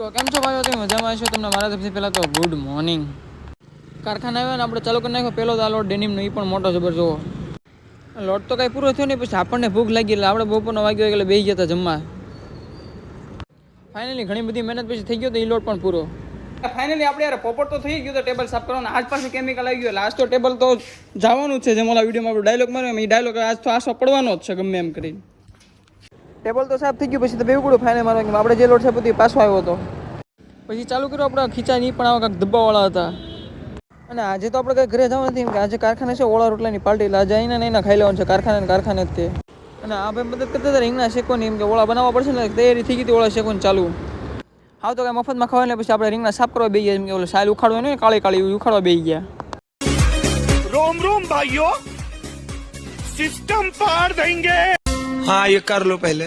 તો કેમ છો ભાઈઓ, તમે મજામાં છો? તમને મારા તરફથી પહેલાં તો ગુડ મોર્નિંગ. કારખાના આવ્યો ને આપણે ચાલુ કરી નાખ્યો પહેલો તો આ લોટ ડેનિમનો, એ પણ મોટો જબર જોવો. લોટ તો કાંઈ પૂરો થયો નહીં, પછી આપણને ભૂખ લાગી એટલે આપણે બપોરનો વાગ્યો એટલે બેસી ગયા હતા જમવા. ફાઇનલી ઘણી બધી મહેનત પછી થઈ ગયો તો એ લોટ પણ પૂરો. ફાઇનલી આપણે યાર પોપટ તો થઈ ગયો તો ટેબલ સાફ કરવાનો. આજ પાસે કેમિકલ આવી ગયો એટલે આજ તો ટેબલ તો જવાનું જ છે. જેમ ઓલા વિડીયોમાં આપણે ડાયલોગ માર્યો એ ડાયલોગ આજ તો આસો પડવાનો જ છે ગમે એમ કરીને. ટેબલ તો સાફ થઈ ગયું, પછી તો બેવું પડ્યું ફાઇનલ મારવા. આપણે જે લોટ છે બધી પાછો આવ્યો હતો. પછી ચાલુ કર્યો આપણે ખીચાની, પણ આવા કાંઈક ધબ્બાવાળા હતા. અને આજે તો આપણે કંઈ ઘરે જવાનું નથી, કે આજે કારખાને છે ઓળા રોટલાની પાર્ટી, એટલે આજે આવીને એના ખાઈ લેવાનું છે કારખાને જ તે. અને આ ભાઈ મદદ કરતા હતા રીંગણા શેકવાની, એમ કે ઓળા બનાવવા પડશે ને, તૈયારી થઈ ગઈ હતી ઓળા શેકવાની ચાલુ. હા તો કાંઈ મફતમાં ખવાય ને, પછી આપણે રીંગણા સાફ કરવા બેસી ગયા, એમ કે ઓલો સાલ ઉખાડવા નહીં, કાળી કાળી ઉખાડવા બેસી ગયા. रोम रोम भाइयों, सिस्टम पार देंगे. हाँ ये कर लो पहले.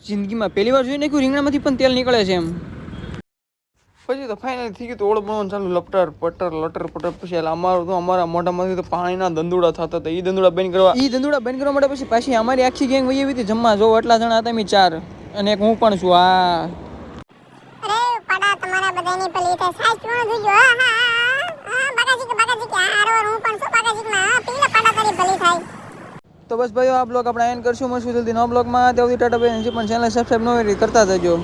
જિંદગીમાં પહેલી વાર જોઈ નાખ્યું રીંગણામાંથી પણ તેલ નીકળે છે એમ. પછી તો ફાઇનલ થઈ ગયું તો ઓળો બનાવવાનું ચાલુ, લપટર પટર. પછી અમારું તો અમારા મોઢામાંથી તો પાણીના દંદુડા થતા હતા. એ દંદુડા બંધ કરવા માટે પછી પાછી અમારી આખી ગેંગ વહી આવી હતી જમવા. જો એટલા જણા હતા અમે 4, અને એક હું પણ છું. અરે પડા તમારા બધાની પલી થાય સાચ કોણ જોજો. હા બાકાજી કે હારો હું પણ છું બાકાજીમાં. પીલા પડા તારી ભલી થાય. તો બસ ભાઈઓ આ બ્લોગ આપણે એન્ડ કરશું. મળશું જલ્દી નવા બ્લોગમાં. ત્યાં સુધી ટાટા ભાઈ, હજી પણ ચેનલ સબસ્ક્રાઈબ ન કરી કરતા જજો.